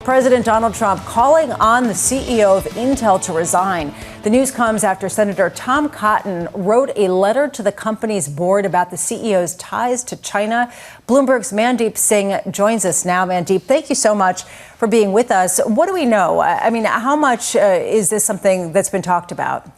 President Donald Trump calling on the CEO of Intel to resign. The news comes after Senator Tom Cotton wrote a letter to the company's board about the CEO's ties to China. Bloomberg's Mandeep Singh joins us now. Mandeep, thank you so much for being with us. What do we know? I mean, how much is this something that's been talked about?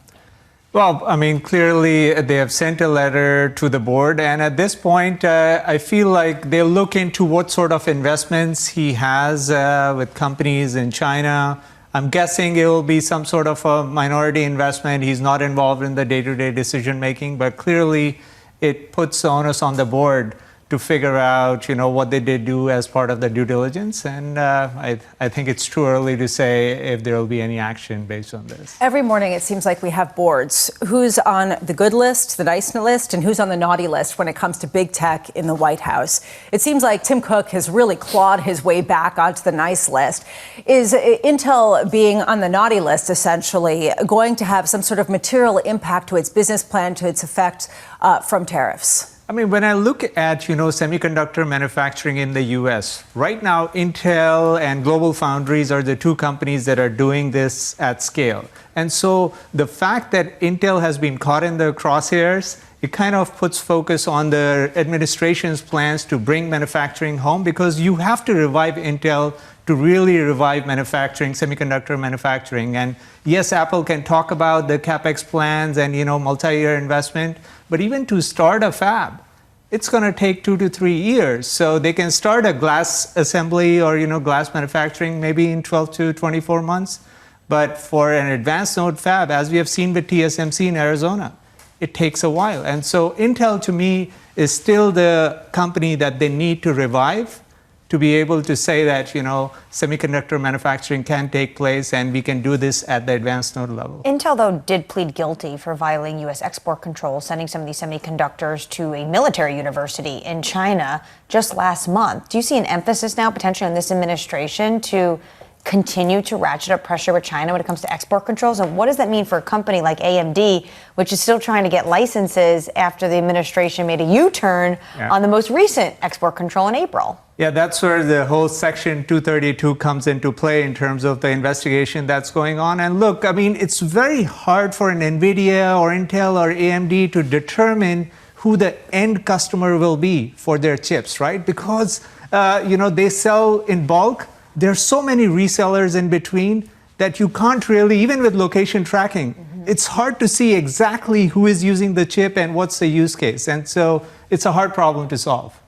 Well, I mean, clearly they have sent a letter to the board, and at this point, I feel like they'll look into what sort of investments he has with companies in China. I'm guessing it will be some sort of a minority investment. He's not involved in the day-to-day decision-making, but clearly it puts the onus on the board to figure out, what they did do as part of the due diligence. And I think it's too early to say if there will be any action based on this. Every morning, it seems like we have boards. Who's on the good list, the nice list, and who's on the naughty list when it comes to big tech in the White House? It seems like Tim Cook has really clawed his way back onto the nice list. Is Intel being on the naughty list, essentially, going to have some sort of material impact to its business plan, to its effect from tariffs? I mean, when I look at, semiconductor manufacturing in the U.S., right now, Intel and Global Foundries are the two companies that are doing this at scale. And so the fact that Intel has been caught in the crosshairs, it kind of puts focus on the administration's plans to bring manufacturing home, because you have to revive Intel to really revive manufacturing, semiconductor manufacturing. And yes, Apple can talk about the CapEx plans and, multi-year investment, but even to start a fab, it's going to take 2 to 3 years. So they can start a glass assembly or, glass manufacturing maybe in 12 to 24 months. But for an advanced node fab, as we have seen with TSMC in Arizona, it takes a while. And so Intel, to me, is still the company that they need to revive to be able to say that, semiconductor manufacturing can take place and we can do this at the advanced node level. Intel, though, did plead guilty for violating U.S. export controls, sending some of these semiconductors to a military university in China just last month. Do you see an emphasis now, potentially, on this administration to continue to ratchet up pressure with China when it comes to export controls? And what does that mean for a company like AMD, which is still trying to get licenses after the administration made a U-turn on the most recent export control in April? Yeah, that's where the whole Section 232 comes into play in terms of the investigation that's going on. And look, I mean, it's very hard for an NVIDIA or Intel or AMD to determine who the end customer will be for their chips, right? Because, they sell in bulk. There are so many resellers in between that you can't really, even with location tracking, it's hard to see exactly who is using the chip and what's the use case. And so it's a hard problem to solve.